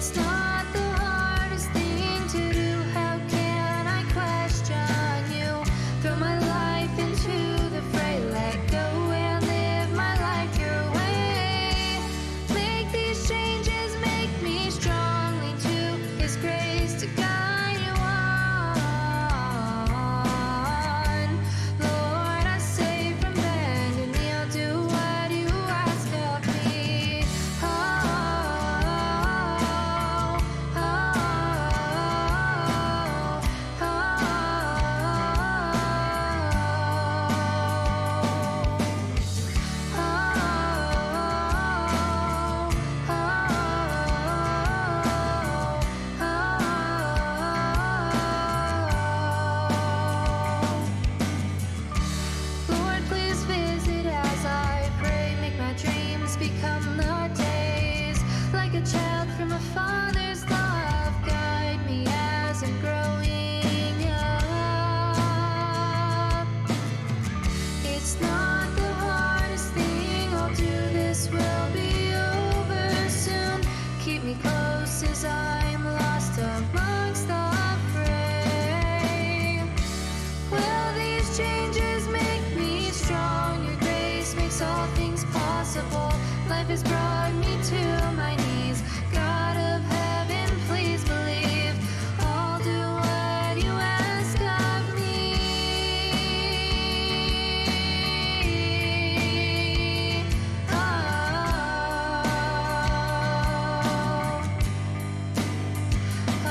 It's not the hardest thing to do. How can I question you? Throw my life into the fray, let go and live my life your way. Make these changes, make me strong, lean to His grace to guide you on. Lord, I say from bending knee, I'll do what you ask of me. Oh, oh, oh, Lord, please visit as I pray. Make my dreams become the days. Like a child from a father's love, guide me as I'm growing up. It's not the hardest thing I'll do. This will be over soon. Keep me close as I'm lost amongst the fray. Will these changes make me strong? Your grace makes all things possible. Life has brought me to my knees. God of heaven, please believe I'll do what you ask of me. Oh,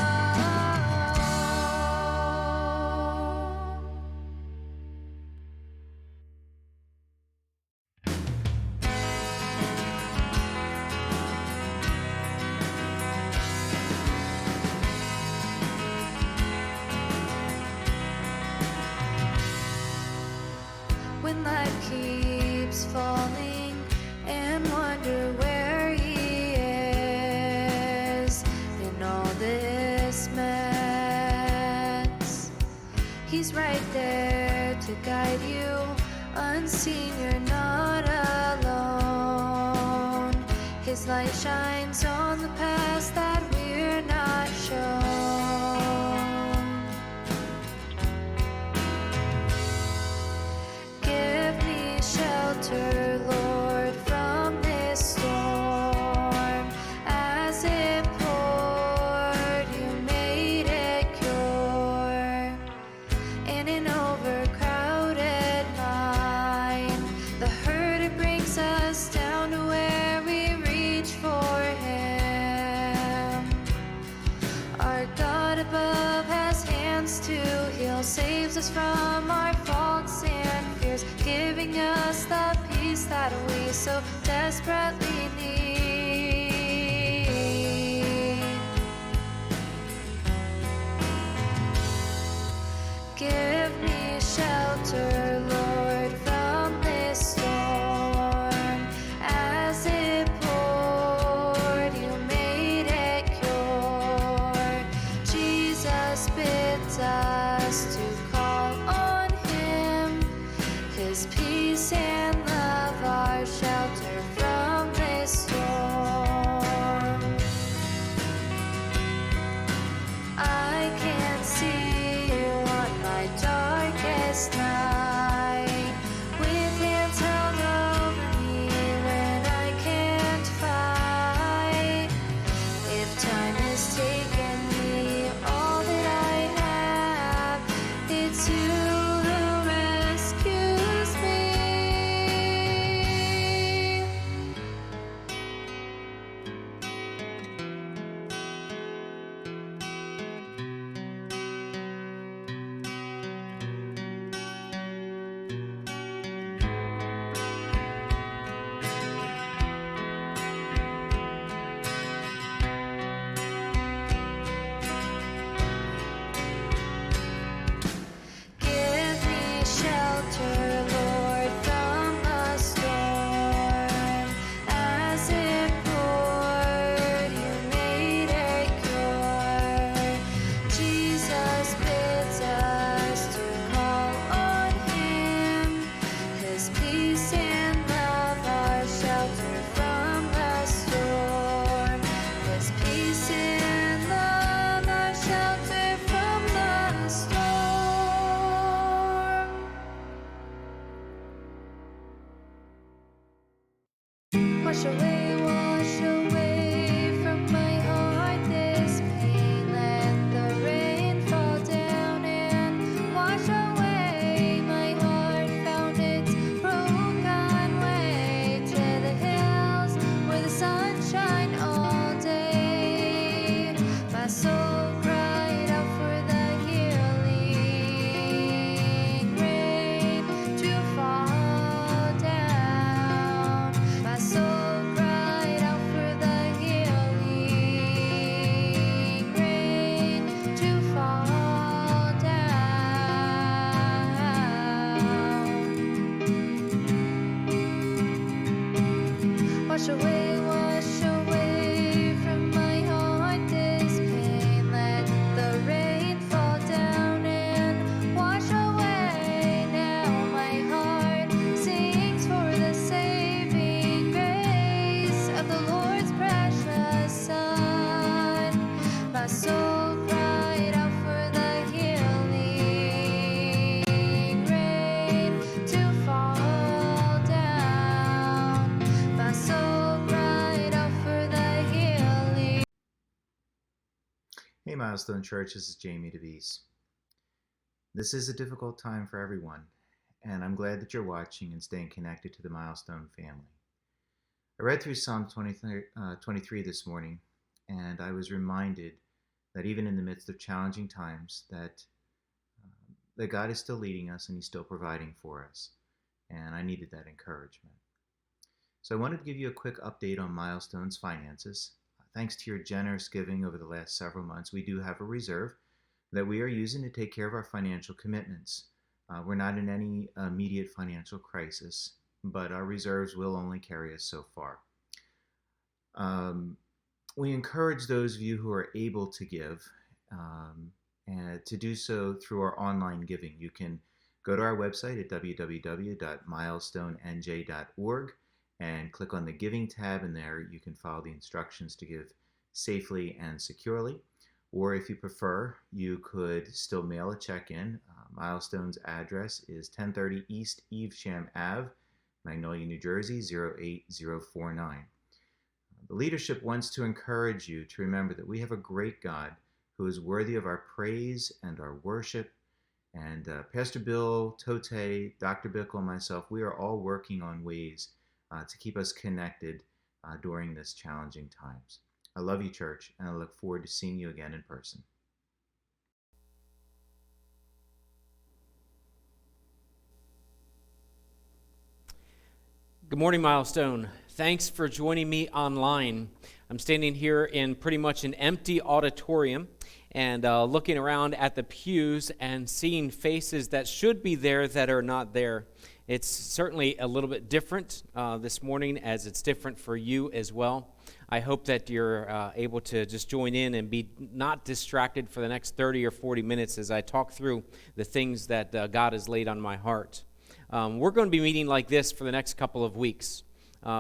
when life keeps falling and wonder where He is in all this mess, He's right there to guide you. Unseen, you're not alone. His light shines on the past that we're not shown. Give me shelter, Lord, from this storm. As it poured, you made it cure. In an overcrowded mind, the hurt, it brings us down to where we reach for Him. Our God above has hands to heal, saves us from our faults and fears, giving us the peace that we so desperately need. Give me shelter, Lord, from this storm. As it poured, you made it cure. Jesus bids us to call on Him. His peace and love are shelter from this storm. Hey Milestone Church, this is Jamie DeVise. This is a difficult time for everyone, and I'm glad that you're watching and staying connected to the Milestone family. I read through Psalm 23 this morning, and I was reminded that even in the midst of challenging times, that God is still leading us and He's still providing for us, and I needed that encouragement. So I wanted to give you a quick update on Milestone's finances. Thanks to your generous giving over the last several months, we do have a reserve that we are using to take care of our financial commitments. We're not in any immediate financial crisis, but our reserves will only carry us so far. We encourage those of you who are able to give and to do so through our online giving. You can go to our website at www.milestonenj.org and click on the Giving tab, and there you can follow the instructions to give safely and securely. Or if you prefer, you could still mail a check in. Milestone's address is 1030 East Evesham Ave, Magnolia, New Jersey, 08049. The leadership wants to encourage you to remember that we have a great God who is worthy of our praise and our worship. And Pastor Bill, Tote, Dr. Bickle, and myself, we are all working on ways to keep us connected during this challenging times. I love you, church, and I look forward to seeing you again in person. Good morning, Milestone. Thanks for joining me online. I'm standing here in pretty much an empty auditorium and looking around at the pews and seeing faces that should be there that are not there. It's certainly a little bit different this morning, as it's different for you as well. I hope that you're able to just join in and be not distracted for the next 30 or 40 minutes as I talk through the things that God has laid on my heart. We're going to be meeting like this for the next couple of weeks.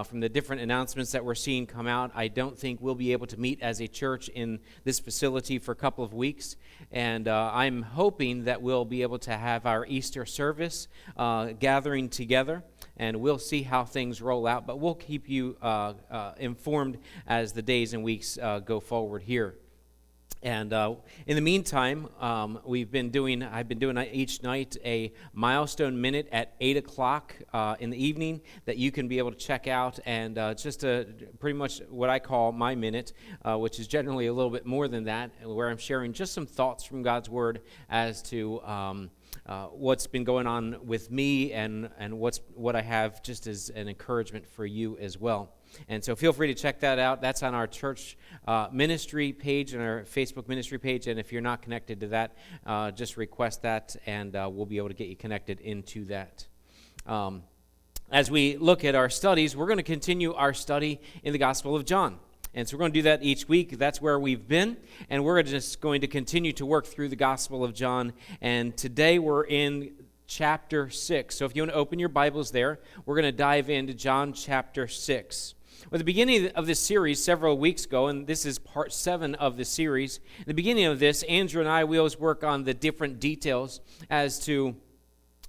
From the different announcements that we're seeing come out, I don't think we'll be able to meet as a church in this facility for a couple of weeks. And I'm hoping that we'll be able to have our Easter service gathering together. And we'll see how things roll out. But we'll keep you informed as the days and weeks go forward here. And in the meantime, I've been doing each night a Milestone Minute at 8 o'clock in the evening that you can be able to check out, and just pretty much what I call my minute, which is generally a little bit more than that, where I'm sharing just some thoughts from God's Word as to what's been going on with me and what I have just as an encouragement for you as well. And so feel free to check that out. That's on our church ministry page and our Facebook ministry page. And if you're not connected to that, just request that, and we'll be able to get you connected into that. As we look at our studies, we're going to continue our study in the Gospel of John. And so we're going to do that each week. That's where we've been. And we're just going to continue to work through the Gospel of John. And today we're in chapter 6. So if you want to open your Bibles there, we're going to dive into John chapter 6. At the beginning of this series several weeks ago, and this is part 7 of the series, in the beginning of this, Andrew and I, we always work on the different details as to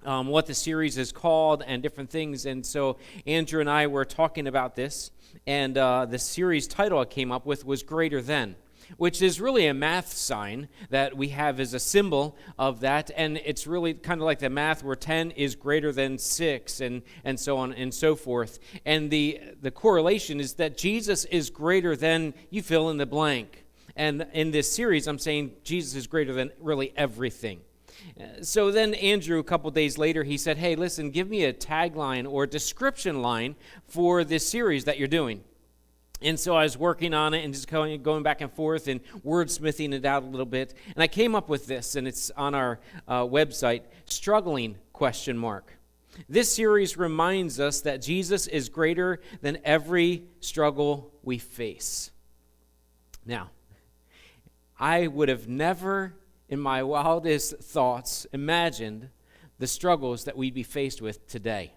what the series is called and different things. And so Andrew and I were talking about this, and the series title I came up with was Greater Than, which is really a math sign that we have as a symbol of that, and it's really kind of like the math where 10 is greater than 6, and so on and so forth. And the correlation is that Jesus is greater than you fill in the blank. And in this series, I'm saying Jesus is greater than really everything. So then Andrew, a couple days later, he said, hey, listen, give me a tagline or a description line for this series that you're doing. And so I was working on it and just going back and forth and wordsmithing it out a little bit. And I came up with this, and it's on our website, Struggling ? This series reminds us that Jesus is greater than every struggle we face. Now, I would have never in my wildest thoughts imagined the struggles that we'd be faced with today.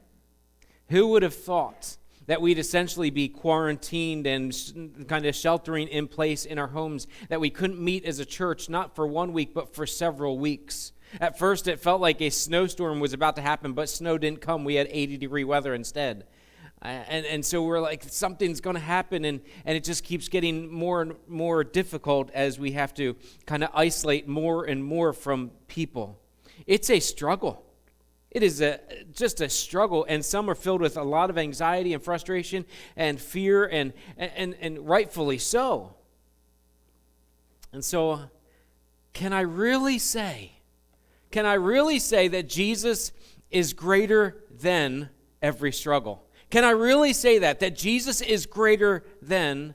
Who would have thought that we'd essentially be quarantined and kind of sheltering in place in our homes, that we couldn't meet as a church, not for 1 week, but for several weeks. At first, it felt like a snowstorm was about to happen, but snow didn't come. We had 80-degree weather instead. And so we're like, something's going to happen, and it just keeps getting more and more difficult as we have to kind of isolate more and more from people. It's a struggle. It is just a struggle, and some are filled with a lot of anxiety and frustration and fear, and rightfully so. And so, can I really say that Jesus is greater than every struggle? Can I really say that Jesus is greater than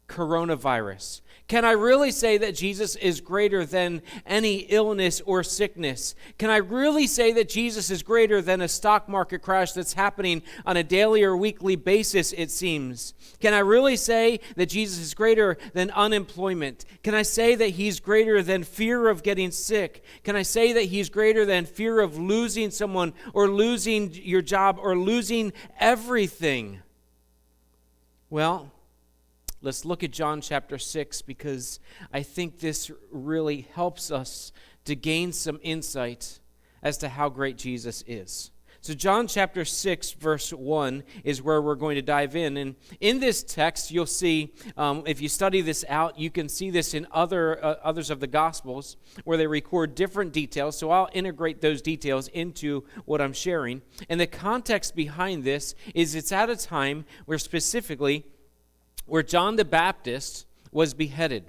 coronavirus? Can I really say that Jesus is greater than any illness or sickness? Can I really say that Jesus is greater than a stock market crash that's happening on a daily or weekly basis, it seems? Can I really say that Jesus is greater than unemployment? Can I say that he's greater than fear of getting sick? Can I say that he's greater than fear of losing someone or losing your job or losing everything? Well, let's look at John chapter 6, because I think this really helps us to gain some insight as to how great Jesus is. So John chapter 6, verse 1 is where we're going to dive in. And in this text, you'll see, if you study this out, you can see this in others of the Gospels, where they record different details. So I'll integrate those details into what I'm sharing. And the context behind this is it's at a time where John the Baptist was beheaded.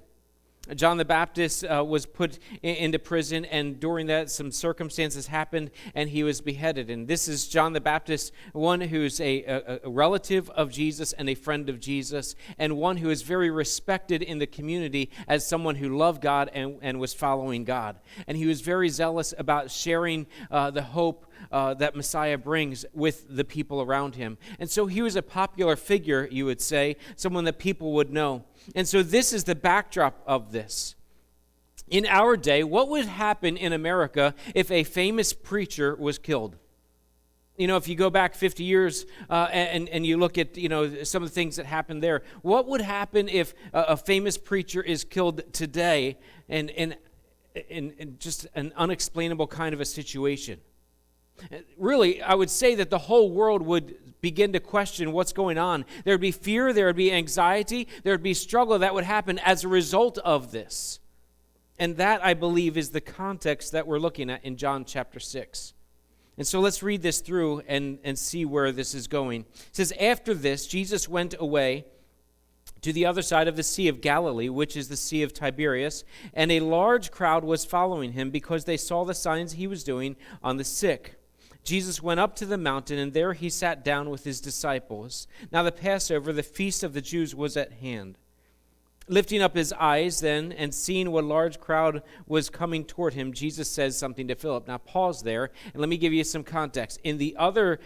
John the Baptist was put into prison, and during that some circumstances happened, and he was beheaded. And this is John the Baptist, one who's a relative of Jesus and a friend of Jesus, and one who is very respected in the community as someone who loved God and was following God. And he was very zealous about sharing the hope that Messiah brings with the people around him. And so he was a popular figure, you would say, someone that people would know. And so this is the backdrop of this. In our day, what would happen in America if a famous preacher was killed? You know, if you go back 50 years and you look at, some of the things that happened there, what would happen if a famous preacher is killed today in just an unexplainable kind of a situation? Really, I would say that the whole world would begin to question what's going on. There would be fear, there would be anxiety, there would be struggle that would happen as a result of this. And that, I believe, is the context that we're looking at in John chapter 6. And so let's read this through and see where this is going. It says, "After this, Jesus went away to the other side of the Sea of Galilee, which is the Sea of Tiberias, and a large crowd was following him because they saw the signs he was doing on the sick. Jesus went up to the mountain, and there he sat down with his disciples. Now the Passover, the feast of the Jews, was at hand. Lifting up his eyes then, and seeing what large crowd was coming toward him, Jesus says something to Philip." Now pause there, and let me give you some context. In the other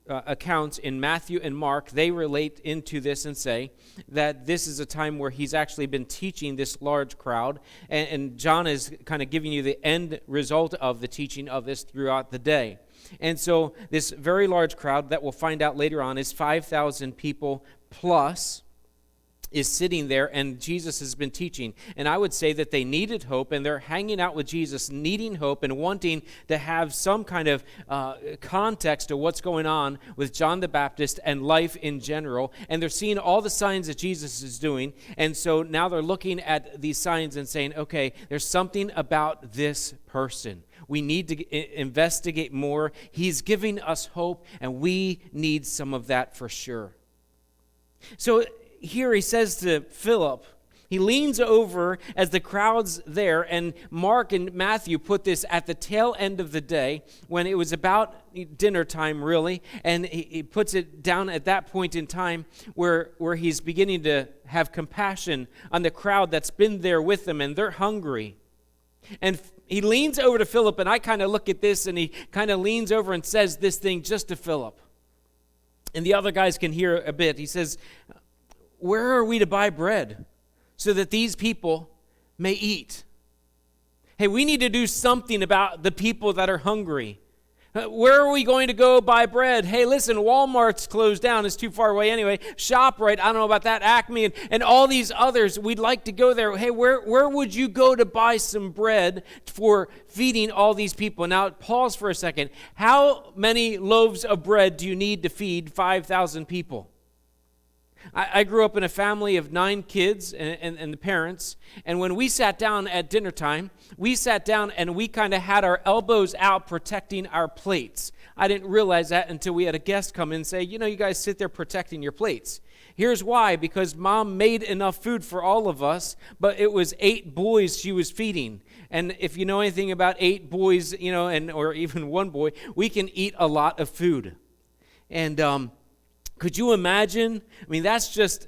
accounts in Matthew and Mark, they relate into this and say that this is a time where he's actually been teaching this large crowd, and John is kind of giving you the end result of the teaching of this throughout the day. And so this very large crowd that we'll find out later on is 5,000 people plus, is sitting there, and Jesus has been teaching. And I would say that they needed hope, and they're hanging out with Jesus, needing hope and wanting to have some kind of context to what's going on with John the Baptist and life in general. And they're seeing all the signs that Jesus is doing. And so now they're looking at these signs and saying, okay, there's something about this person. We need to investigate more. He's giving us hope, and we need some of that for sure. So here he says to Philip, he leans over as the crowd's there, and Mark and Matthew put this at the tail end of the day when it was about dinner time, really, and he puts it down at that point in time where he's beginning to have compassion on the crowd that's been there with them, and they're hungry. And he leans over to Philip, and I kind of look at this, and he kind of leans over and says this thing just to Philip. And the other guys can hear a bit. He says, "Where are we to buy bread so that these people may eat?" Hey, we need to do something about the people that are hungry. Where are we going to go buy bread? Hey, listen, Walmart's closed down. It's too far away anyway. ShopRite, I don't know about that. Acme and all these others. We'd like to go there. Hey, where would you go to buy some bread for feeding all these people? Now, pause for a second. How many loaves of bread do you need to feed 5,000 people? I grew up in a family of 9 kids and the parents, and when we sat down at dinner time, we sat down and we kind of had our elbows out protecting our plates. I didn't realize that until we had a guest come in and say, you guys sit there protecting your plates. Here's why: because Mom made enough food for all of us, but it was 8 boys she was feeding. And if you know anything about 8 boys, or even 1 boy, we can eat a lot of food. And could you imagine? I mean, that's just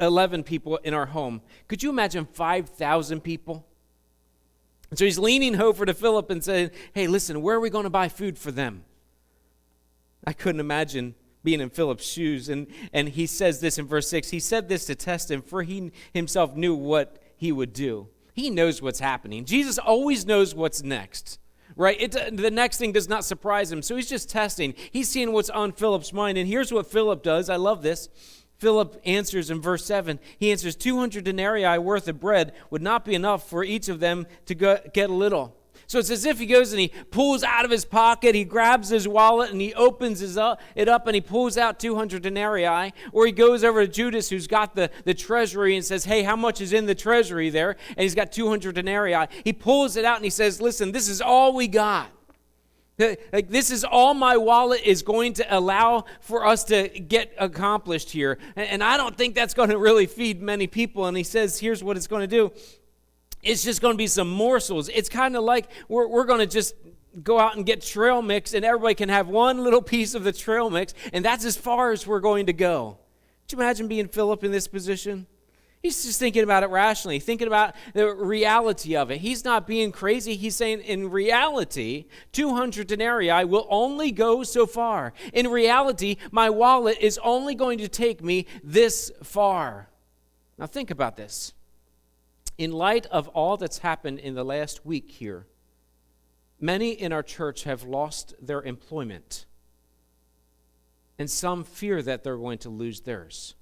11 people in our home. Could you imagine 5,000 people? And so he's leaning over to Philip and saying, hey, listen, where are we going to buy food for them? I couldn't imagine being in Philip's shoes. And he says this in verse 6. He said this to test him, for he himself knew what he would do. He knows what's happening. Jesus always knows what's next. Right? The next thing does not surprise him. So he's just testing. He's seeing what's on Philip's mind. And here's what Philip does. I love this. Philip answers in verse 7. He answers, 200 denarii worth of bread would not be enough for each of them to get a little. So it's as if he goes and he pulls out of his pocket, he grabs his wallet and he opens it up and he pulls out 200 denarii. Or he goes over to Judas, who's got the treasury, and says, hey, how much is in the treasury there? And he's got 200 denarii. He pulls it out and he says, listen, this is all we got. Like, this is all my wallet is going to allow for us to get accomplished here. And I don't think that's going to really feed many people. And he says, here's what it's going to do. It's just going to be some morsels. It's kind of like we're going to just go out and get trail mix, and everybody can have one little piece of the trail mix, and that's as far as we're going to go. Could you imagine being Philip in this position? He's just thinking about it rationally, thinking about the reality of it. He's not being crazy. He's saying, in reality, 200 denarii will only go so far. In reality, my wallet is only going to take me this far. Now think about this. In light of all that's happened in the last week here, many in our church have lost their employment, and some fear that they're going to lose theirs.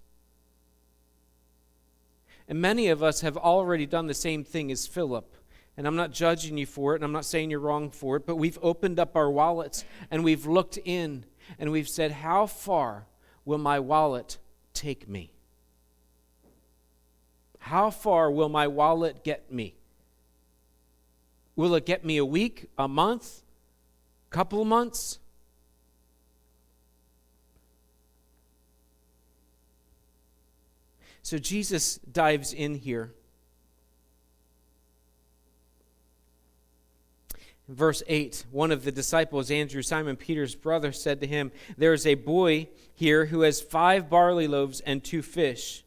And many of us have already done the same thing as Philip, and I'm not judging you for it, and I'm not saying you're wrong for it, but we've opened up our wallets, and we've looked in, and we've said, how far will my wallet take me? How far will my wallet get me? Will it get me a week, a month, a couple of months? So Jesus dives in here. Verse 8, one of the disciples, Andrew, Simon Peter's brother, said to him, there is a boy here who has 5 barley loaves and 2 fish.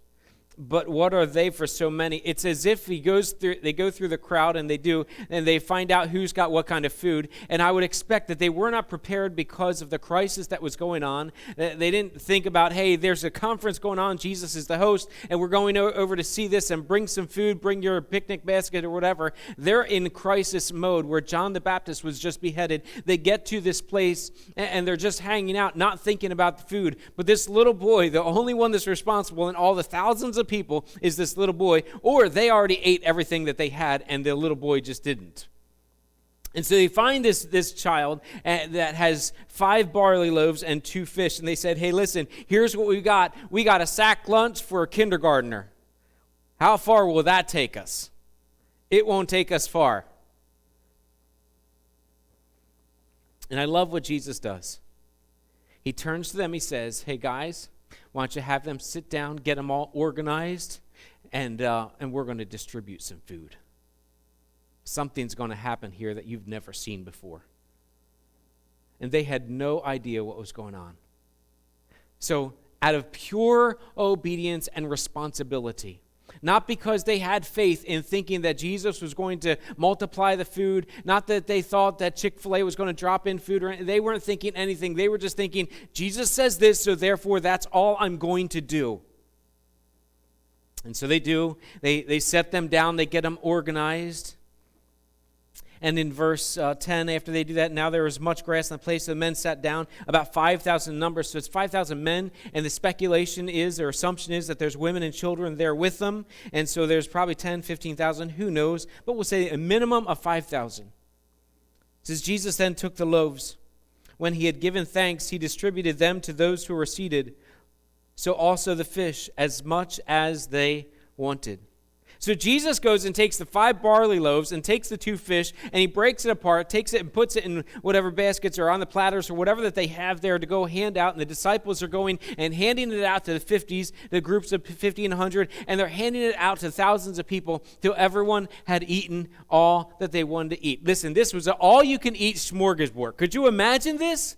But what are they for so many? It's as if they go through the crowd and they find out who's got what kind of food. And I would expect that they were not prepared because of the crisis that was going on. They didn't think about, hey, there's a conference going on, Jesus is the host, and we're going over to see this and bring some food, bring your picnic basket or whatever. They're in crisis mode where John the Baptist was just beheaded. They get to this place and they're just hanging out, not thinking about the food. But this little boy, the only one that's responsible in all the thousands of people is this little boy, or they already ate everything that they had and the little boy just didn't. And so they find this child that has 5 barley loaves and 2 fish, and they said, hey, listen, here's what we got. We got a sack lunch for a kindergartner. How far will that take us? It won't take us far. And I love what Jesus does. He turns to them, he says, hey guys, why don't you have them sit down, get them all organized, and we're going to distribute some food. Something's going to happen here that you've never seen before. And they had no idea what was going on. So out of pure obedience and responsibility, not because they had faith in thinking that Jesus was going to multiply the food, not that they thought that Chick-fil-A was going to drop in food, or they weren't thinking anything. They were just thinking, Jesus says this, so therefore that's all I'm going to do. And so they do. They set them down, they get them organized. And in verse 10, after they do that, now there was much grass in the place, so the men sat down, about 5,000 in number. So it's 5,000 men, and the speculation is, or assumption is, that there's women and children there with them. And so there's probably 10, 15,000, who knows? But we'll say a minimum of 5,000. It says, Jesus then took the loaves. When he had given thanks, he distributed them to those who were seated. So also the fish, as much as they wanted. So Jesus goes and takes the 5 barley loaves and takes the 2 fish, and he breaks it apart, takes it and puts it in whatever baskets are on the platters or whatever that they have there to go hand out. And the disciples are going and handing it out to the 50s, the groups of 50 and 100, and they're handing it out to thousands of people till everyone had eaten all that they wanted to eat. Listen, this was an all-you-can-eat smorgasbord. Could you imagine this?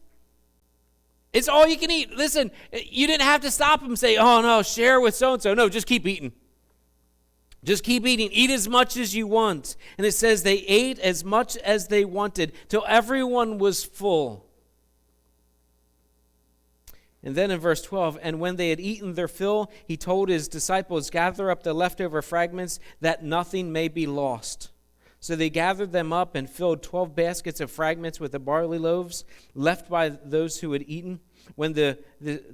It's all you can eat. Listen, you didn't have to stop them and say, oh no, share with so-and-so. No, just keep eating. Just keep eating. Eat as much as you want. And it says they ate as much as they wanted till everyone was full. And then in verse 12, and when they had eaten their fill, he told his disciples, gather up the leftover fragments that nothing may be lost. So they gathered them up and filled 12 baskets of fragments with the barley loaves left by those who had eaten. When the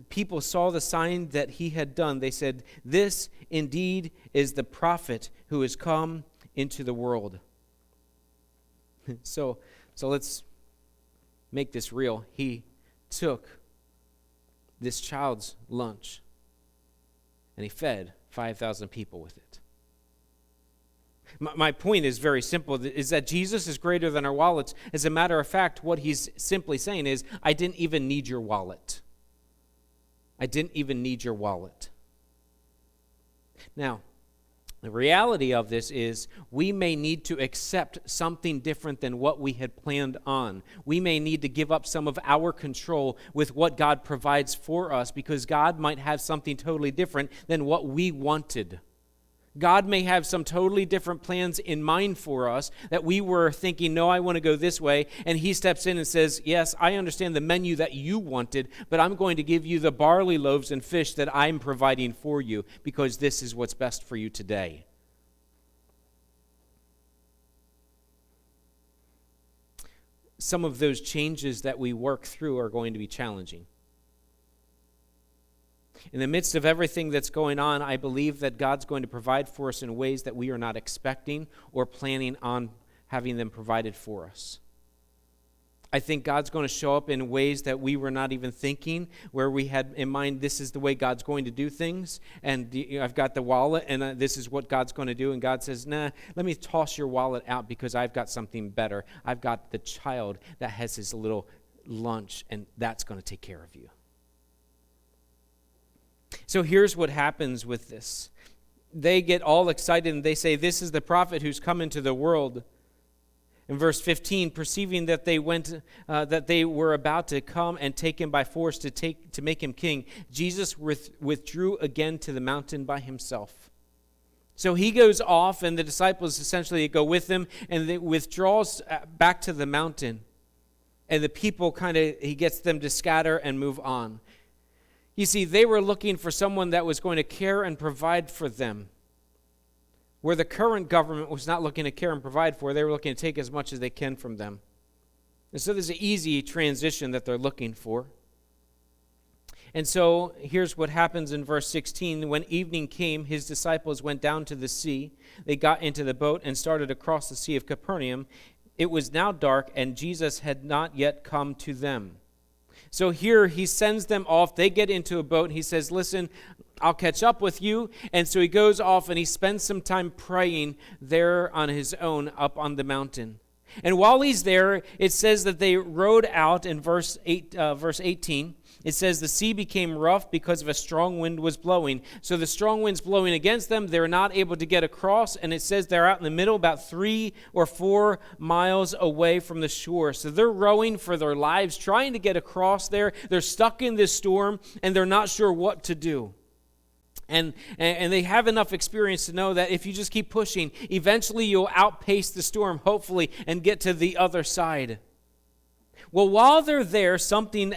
people saw the sign that he had done, they said, this indeed is the prophet who has come into the world. So let's make this real. He took this child's lunch and he fed 5,000 people with it. My point is very simple, is that Jesus is greater than our wallets. As a matter of fact, what he's simply saying is, I didn't even need your wallet. I didn't even need your wallet. Now, the reality of this is we may need to accept something different than what we had planned on. We may need to give up some of our control with what God provides for us because God might have something totally different than what we wanted. God may have some totally different plans in mind for us that we were thinking, no, I want to go this way. And he steps in and says, yes, I understand the menu that you wanted, but I'm going to give you the barley loaves and fish that I'm providing for you because this is what's best for you today. Some of those changes that we work through are going to be challenging. In the midst of everything that's going on, I believe that God's going to provide for us in ways that we are not expecting or planning on having them provided for us. I think God's going to show up in ways that we were not even thinking, where we had in mind this is the way God's going to do things, and I've got the wallet, and this is what God's going to do, and God says, nah, let me toss your wallet out because I've got something better. I've got the child that has his little lunch, and that's going to take care of you. So here's what happens with this. They get all excited and they say, this is the prophet who's come into the world. In verse 15, perceiving that they were about to come and take him by force to make him king, Jesus withdrew again to the mountain by himself. So he goes off and the disciples essentially go with him and they withdraws back to the mountain. And the people he gets them to scatter and move on. You see, they were looking for someone that was going to care and provide for them. Where the current government was not looking to care and provide for, they were looking to take as much as they can from them. And so there's an easy transition that they're looking for. And so here's what happens in verse 16. When evening came, his disciples went down to the sea. They got into the boat and started across the Sea of Capernaum. It was now dark, and Jesus had not yet come to them. So here he sends them off. They get into a boat. And he says, listen, I'll catch up with you. And so he goes off and he spends some time praying there on his own up on the mountain. And while he's there, it says that they rowed out in verse 18. It says the sea became rough because of a strong wind was blowing. So the strong wind's blowing against them. They're not able to get across. And it says they're out in the middle, about 3 or 4 miles away from the shore. So they're rowing for their lives, trying to get across there. They're stuck in this storm, and they're not sure what to do. And they have enough experience to know that if you just keep pushing, eventually you'll outpace the storm, hopefully, and get to the other side. Well, while they're there, something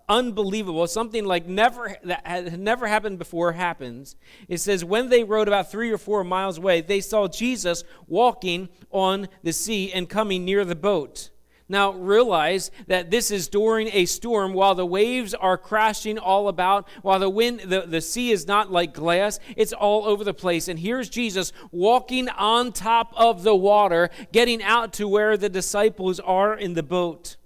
unbelievable, something like that had never happened before happens. It says, when they rowed about 3 or 4 miles away, they saw Jesus walking on the sea and coming near the boat. Now realize that this is during a storm while the waves are crashing all about, while the wind, the sea is not like glass, it's all over the place. And here's Jesus walking on top of the water, getting out to where the disciples are in the boat.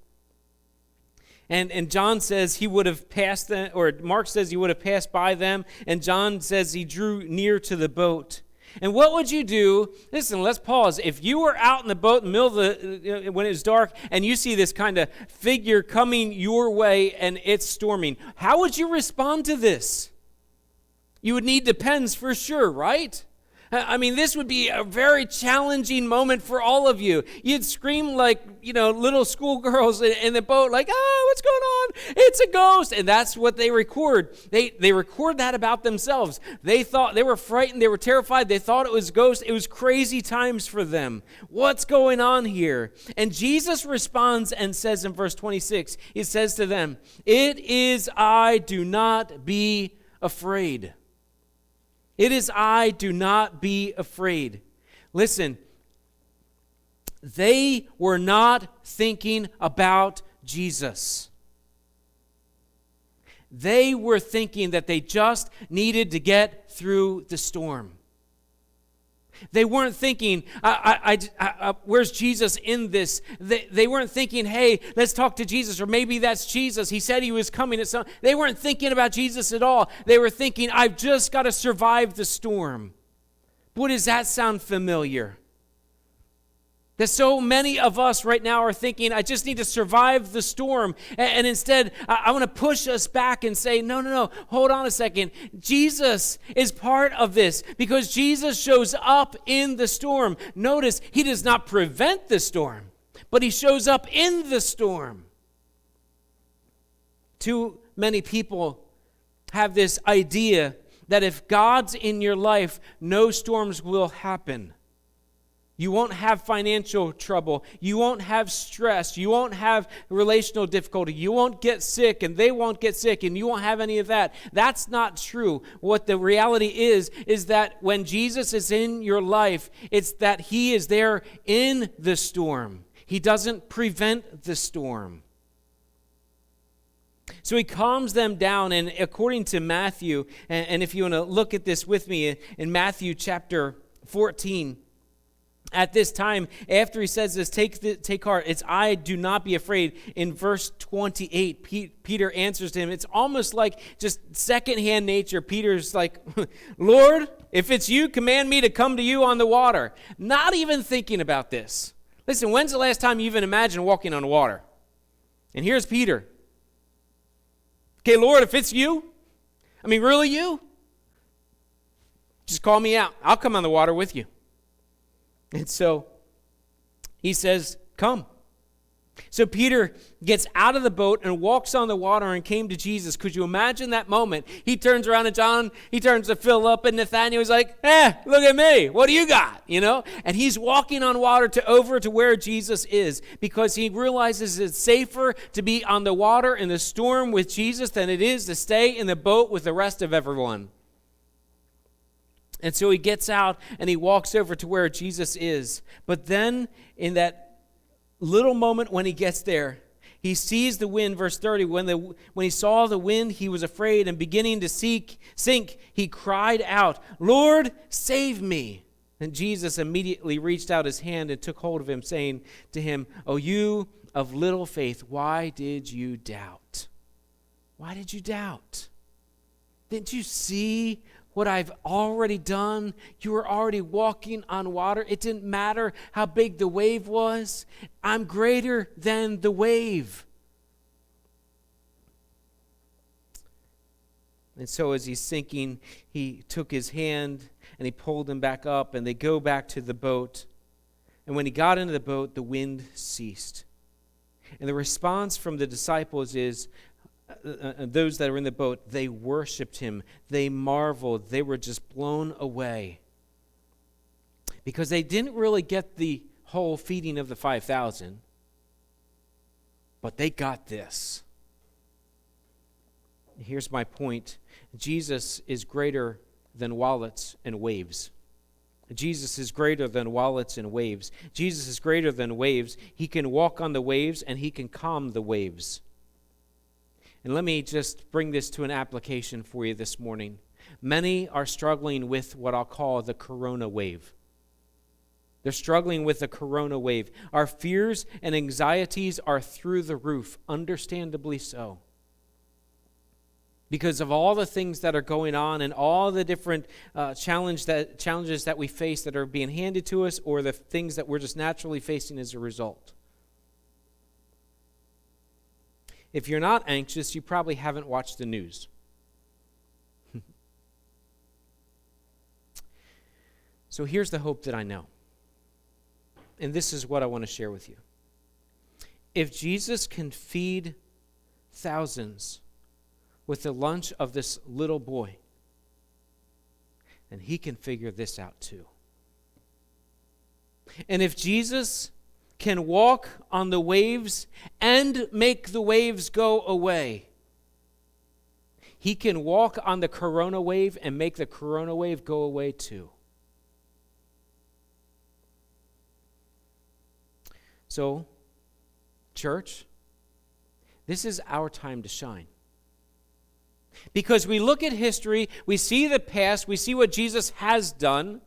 And John says he would have passed them, or Mark says he would have passed by them, and John says he drew near to the boat. And what would you do? Listen, let's pause. If you were out in the boat in the middle of when it was dark and you see this kind of figure coming your way and it's storming, how would you respond to this? You would need depends for sure, right? I mean, this would be a very challenging moment for all of you. You'd scream like, little schoolgirls in the boat, like, oh, what's going on? It's a ghost. And that's what they record. They record that about themselves. They thought they were frightened. They were terrified. They thought it was a ghost. It was crazy times for them. What's going on here? And Jesus responds and says in verse 26, he says to them, "It is I, do not be afraid." It is I, do not be afraid. Listen, they were not thinking about Jesus. They were thinking that they just needed to get through the storm. They weren't thinking, where's Jesus in this? They weren't thinking, hey, let's talk to Jesus, or maybe that's Jesus. He said he was coming. They weren't thinking about Jesus at all. They were thinking, I've just got to survive the storm. Boy, does that sound familiar? That so many of us right now are thinking, I just need to survive the storm. And instead, I want to push us back and say, no, hold on a second. Jesus is part of this because Jesus shows up in the storm. Notice, he does not prevent the storm, but he shows up in the storm. Too many people have this idea that if God's in your life, no storms will happen. You won't have financial trouble. You won't have stress. You won't have relational difficulty. You won't get sick, and they won't get sick, and you won't have any of that. That's not true. What the reality is that when Jesus is in your life, it's that he is there in the storm. He doesn't prevent the storm. So he calms them down, and according to Matthew, and if you want to look at this with me, in Matthew chapter 14, at this time, after he says this, take heart, it's I, do not be afraid. In verse 28, Peter answers to him. It's almost like just secondhand nature. Peter's like, Lord, if it's you, command me to come to you on the water. Not even thinking about this. Listen, when's the last time you even imagined walking on water? And here's Peter. Okay, Lord, if it's you, really you? Just call me out. I'll come on the water with you. And so he says, come. So Peter gets out of the boat and walks on the water and came to Jesus. Could you imagine that moment? He turns around to John, he turns to Philip and Nathanael. He's like, look at me. What do you got? And he's walking on water over to where Jesus is because he realizes it's safer to be on the water in the storm with Jesus than it is to stay in the boat with the rest of everyone. And so he gets out and he walks over to where Jesus is. But then in that little moment when he gets there, he sees the wind, verse 30, when he saw the wind, he was afraid, and beginning to sink, he cried out, Lord, save me. And Jesus immediately reached out his hand and took hold of him, saying to him, O you of little faith, why did you doubt? Why did you doubt? Didn't you see what I've already done? You were already walking on water. It didn't matter how big the wave was. I'm greater than the wave. And so as he's sinking, he took his hand and he pulled him back up, and they go back to the boat. And when he got into the boat, the wind ceased. And the response from the disciples is, those that are in the boat, they worshiped him. They marveled. They were just blown away. Because they didn't really get the whole feeding of the 5,000. But they got this. Here's my point. Jesus is greater than wallets and waves. Jesus is greater than wallets and waves. Jesus is greater than waves. He can walk on the waves and he can calm the waves. And let me just bring this to an application for you this morning. Many are struggling with what I'll call the corona wave. They're struggling with the corona wave. Our fears and anxieties are through the roof, understandably so. Because of all the things that are going on and all the different challenges that we face that are being handed to us, or the things that we're just naturally facing as a result. If you're not anxious, you probably haven't watched the news. So here's the hope that I know. And this is what I want to share with you. If Jesus can feed thousands with the lunch of this little boy, then he can figure this out too. And if Jesus can walk on the waves and make the waves go away, he can walk on the corona wave and make the corona wave go away too. So, church, this is our time to shine. Because we look at history, we see the past, we see what Jesus has done,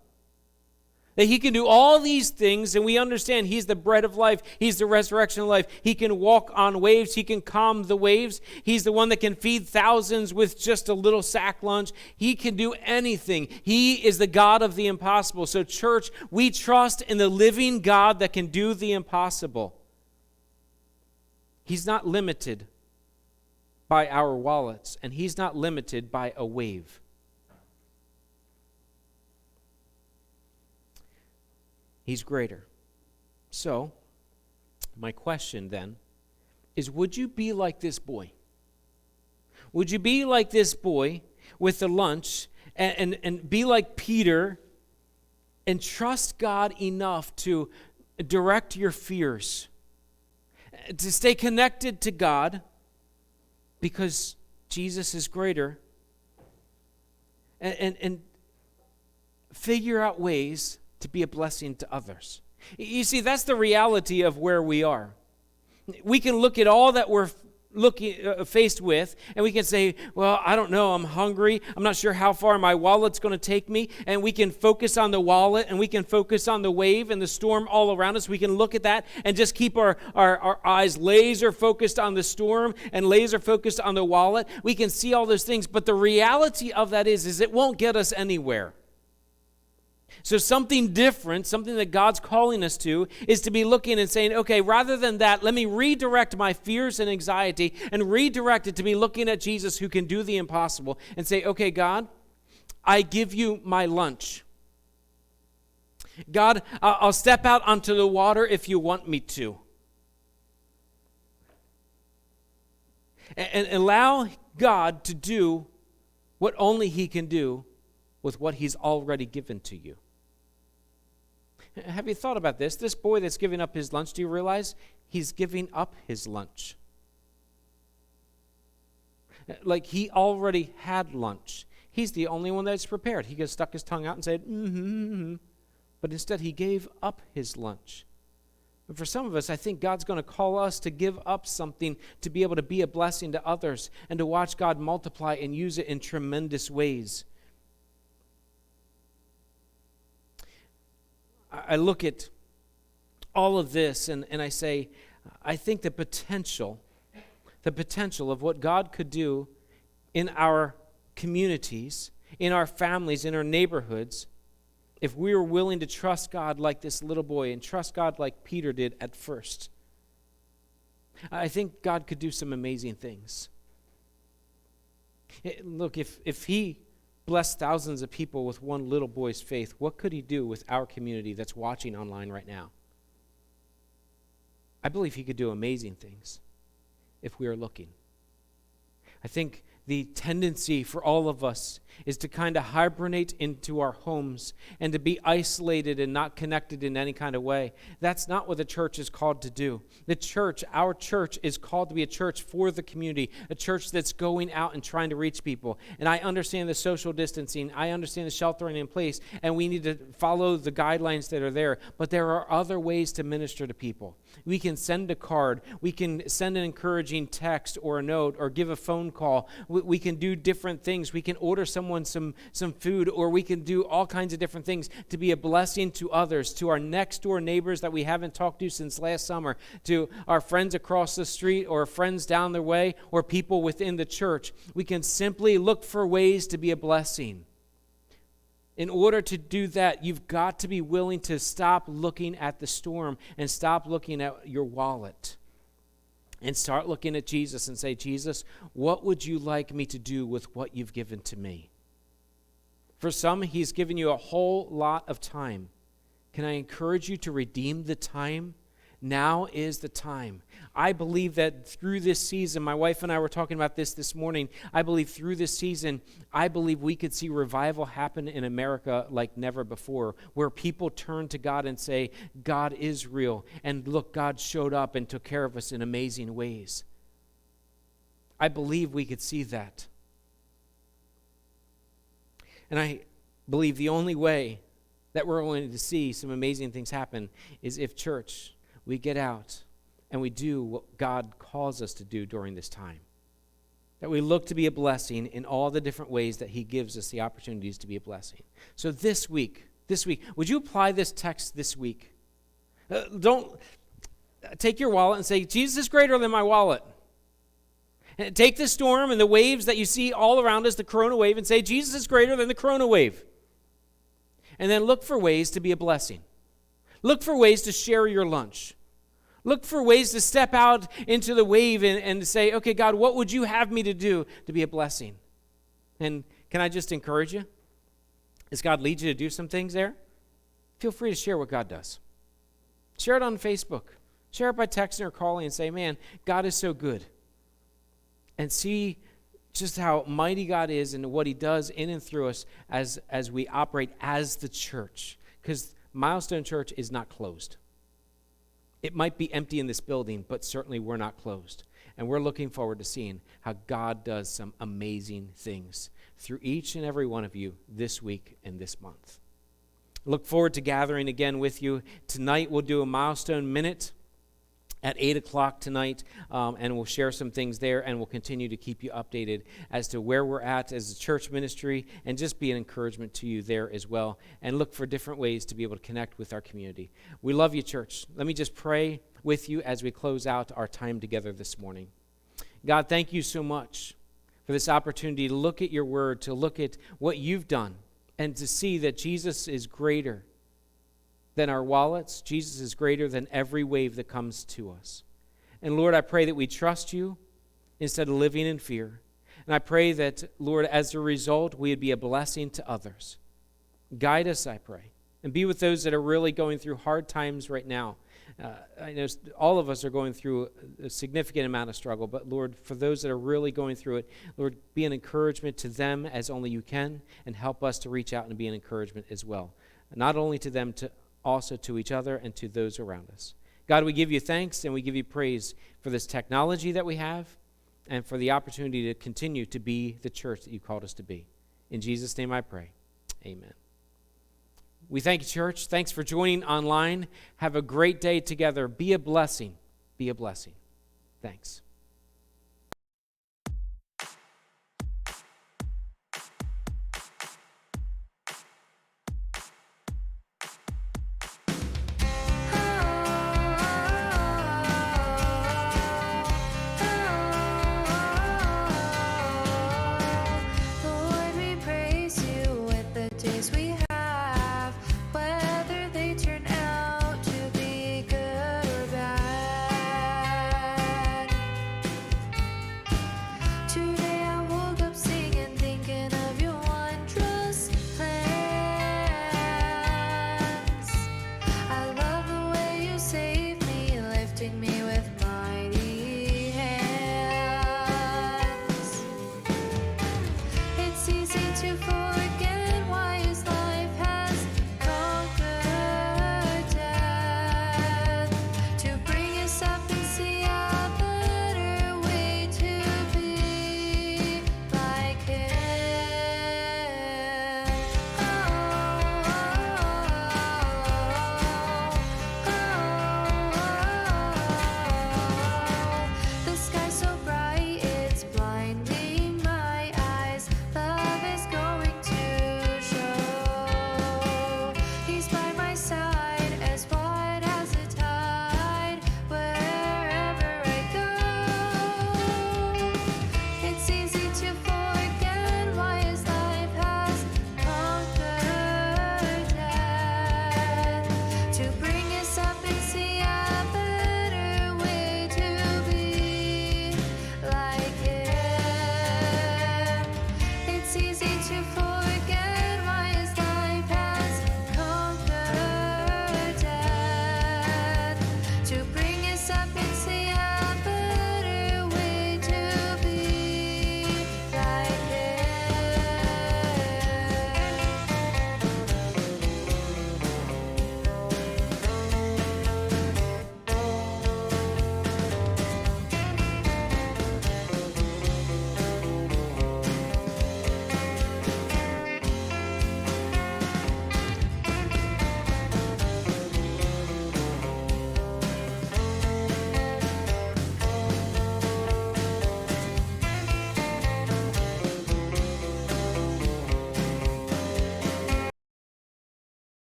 that he can do all these things, and we understand he's the bread of life, he's the resurrection of life. He can walk on waves, he can calm the waves. He's the one that can feed thousands with just a little sack lunch. He can do anything. He is the God of the impossible. So church, we trust in the living God that can do the impossible. He's not limited by our wallets, and he's not limited by a wave. He's greater. So, my question then is, would you be like this boy? Would you be like this boy with the lunch and be like Peter and trust God enough to direct your fears, to stay connected to God because Jesus is greater, and figure out ways to be a blessing to others? You see, that's the reality of where we are. We can look at all that we're faced with, and we can say, well, I don't know, I'm hungry, I'm not sure how far my wallet's going to take me, and we can focus on the wallet, and we can focus on the wave and the storm all around us. We can look at that and just keep our eyes laser focused on the storm and laser focused on the wallet. We can see all those things, but the reality of that is it won't get us anywhere. So something different, something that God's calling us to, is to be looking and saying, okay, rather than that, let me redirect my fears and anxiety and redirect it to be looking at Jesus who can do the impossible and say, okay, God, I give you my lunch. God, I'll step out onto the water if you want me to. And allow God to do what only he can do with what he's already given to you. Have you thought about this? This boy that's giving up his lunch, do you realize he's giving up his lunch? Like he already had lunch. He's the only one that's prepared. He could have stuck his tongue out and said, but instead he gave up his lunch. But for some of us, I think God's going to call us to give up something to be able to be a blessing to others and to watch God multiply and use it in tremendous ways. I look at all of this and I say, I think the potential of what God could do in our communities, in our families, in our neighborhoods, if we were willing to trust God like this little boy and trust God like Peter did at first. I think God could do some amazing things. Look, if he blessed thousands of people with one little boy's faith, what could he do with our community that's watching online right now? I believe he could do amazing things if we are looking. I think the tendency for all of us is to kind of hibernate into our homes and to be isolated and not connected in any kind of way. That's not what the church is called to do. The church, our church, is called to be a church for the community, a church that's going out and trying to reach people. And I understand the social distancing, I understand the sheltering in place, and we need to follow the guidelines that are there, but there are other ways to minister to people. We can send a card, we can send an encouraging text or a note, or give a phone call. We can do different things. We can order someone some food, or we can do all kinds of different things to be a blessing to others, to our next door neighbors that we haven't talked to since last summer, to our friends across the street or friends down the way or people within the church. We can simply look for ways to be a blessing. In order to do that, you've got to be willing to stop looking at the storm and stop looking at your wallet and start looking at Jesus and say, Jesus, what would you like me to do with what you've given to me? For some, he's given you a whole lot of time. Can I encourage you to redeem the time? Now is the time. I believe that through this season, my wife and I were talking about this morning, I believe through this season, I believe we could see revival happen in America like never before, where people turn to God and say, God is real, and look, God showed up and took care of us in amazing ways. I believe we could see that. And I believe the only way that we're going to see some amazing things happen is if, church, we get out and we do what God calls us to do during this time. That we look to be a blessing in all the different ways that he gives us the opportunities to be a blessing. So this week, would you apply this text this week? Don't take your wallet and say, Jesus is greater than my wallet. And take the storm and the waves that you see all around us, the corona wave, and say, Jesus is greater than the corona wave. And then look for ways to be a blessing. Look for ways to share your lunch. Look for ways to step out into the wave and to say, okay, God, what would you have me to do to be a blessing? And can I just encourage you? As God leads you to do some things there, feel free to share what God does. Share it on Facebook. Share it by texting or calling and say, man, God is so good. And see just how mighty God is and what he does in and through us as we operate as the church. Because Milestone Church is not closed. It might be empty in this building, but certainly we're not closed. And we're looking forward to seeing how God does some amazing things through each and every one of you this week and this month. Look forward to gathering again with you. Tonight we'll do a Milestone Minute at 8 o'clock tonight, and we'll share some things there, and we'll continue to keep you updated as to where we're at as a church ministry, and just be an encouragement to you there as well, and look for different ways to be able to connect with our community. We love you, church. Let me just pray with you as we close out our time together this morning. God, thank you so much for this opportunity to look at your word, to look at what you've done, and to see that Jesus is greater than our wallets. Jesus is greater than every wave that comes to us. And Lord, I pray that we trust you instead of living in fear. And I pray that, Lord, as a result, we would be a blessing to others. Guide us, I pray, and be with those that are really going through hard times right now. I know all of us are going through a significant amount of struggle, but Lord, for those that are really going through it, Lord, be an encouragement to them as only you can, and help us to reach out and be an encouragement as well. Not only to them, to also to each other and to those around us. God, we give you thanks and we give you praise for this technology that we have and for the opportunity to continue to be the church that you called us to be. In Jesus' name I pray. Amen. We thank you, church. Thanks for joining online. Have a great day together. Be a blessing. Be a blessing. Thanks.